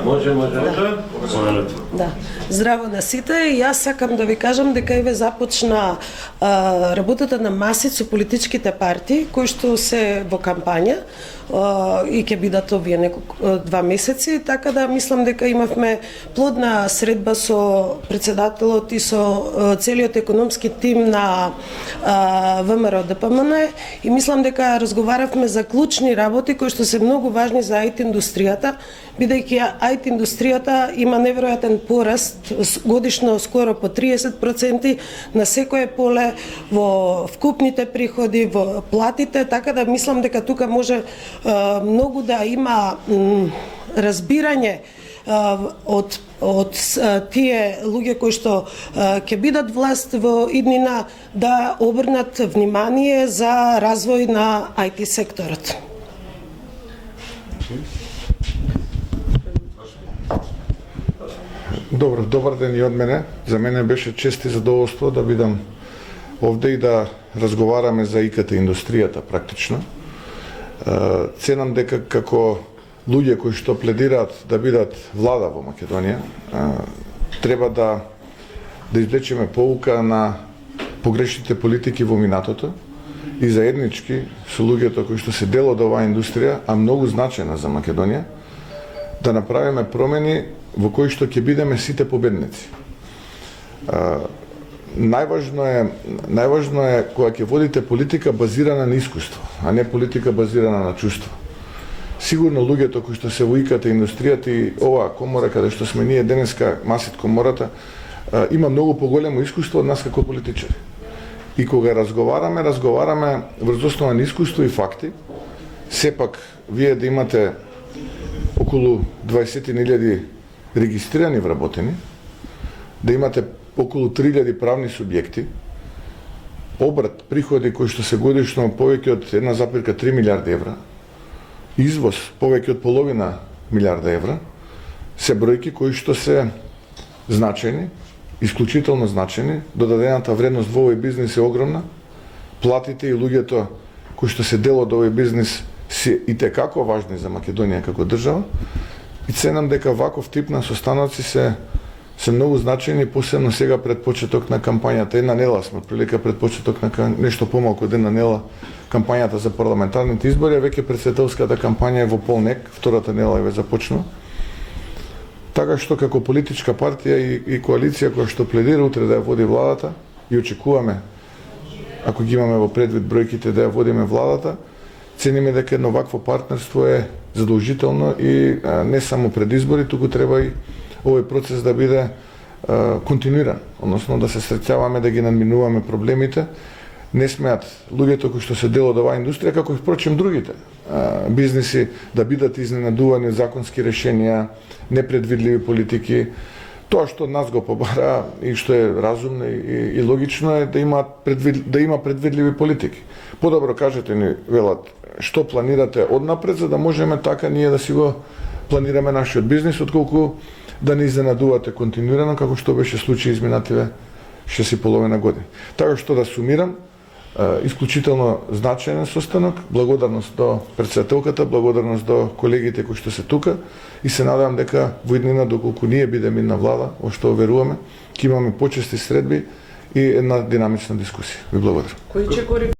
Може. Да. Здраво на сите. Јас сакам да ви кажам дека еве започна работата на Масит со политичките партии кои што се во кампања и ќе бидат овие 2 месеци, така да мислам дека имавме плодна средба со председателот и со целиот економски тим на ВМРО ДПМН и мислам дека разговаравме за клучни работи кои што се многу важни за IT индустријата, бидејќи IT индустријата има неверојатен пораст годишно скоро по 30% на секое поле во вкупните приходи, во платите, така да мислам дека тука може многу да има разбирање од тие луѓе кои што ќе бидат власт во иднина да обрнат внимание за развој на IT секторот. Добар ден и од мене. За мене беше чест и задоволство да бидам овде и да разговараме за ИКТ индустријата практично. Ценам дека како луѓе кои што пледираат да бидат влада во Македонија, треба да извлечеме поука на погрешните политики во минатото и заеднички со луѓето кои што се дел од оваа индустрија, а многу значајна за Македонија, да направиме промени во кои што ќе бидеме сите победници. Најважно е кога ќе водите политика базирана на искуство, а не политика базирана на чувство. Сигурно луѓето кои што се во ИКТ индустријата и оваа комора каде што сме ние денеска, Масит комората, има многу поголемо искуство од нас како политичари. И кога разговараме врз основа на искуство и факти. Сепак вие да имате околу 20.000 регистрирани вработени, да имате околу 3.000 правни субјекти, обрат, приходи кои што се годишно повеќе од 1,3 милиарди евра, извоз повеќе од половина милиарда евра, се бројки кои што се значајни, исклучително значајни, додадената вредност во овој бизнис е огромна, платите и луѓето кои што се дел од овој бизнис се итекако важни за Македонија како држава и ценам дека ваков тип на состаноци се многу значајни, посебно сега пред почеток на кампањата. Една недела сме прилика пред почеток на нешто помалку од една недела кампањата за парламентарните избори, а веќе претседателската кампања е во полнек, втората недела е започнала. Така што како политичка партија и коалиција која што пледира утре да ја води владата и очекуваме, ако ги имаме во предвид бројките, да ја водиме владата, цениме дека едно вакво партнерство е задолжително и не само пред избори, туку треба и овој процес да биде континуиран, односно да се среќаваме, да ги надминуваме проблемите. Не смеат луѓето кои што се дел од оваа индустрија, како и впрочем другите бизниси, да бидат изненадувани од законски решенија, непредвидливи политики. Тоа што од нас го побара и што е разумно и логично е да има предвидливи политики. Подобро кажете ни, велат, што планирате однапред, за да можеме така ние да си го планираме нашиот бизнис, отколку да не изненадувате континуирано, како што беше случај изминативе 6,5 години. Така што да сумирам, исклучително значајен состанок, благодарност до претседателката, благодарност до колегите кои што се тука и се надевам дека во иднина, доколку ние бидеме на влада, во што веруваме, ќе имаме почести средби и една динамична дискусија. Ви благодарам. Кои чекори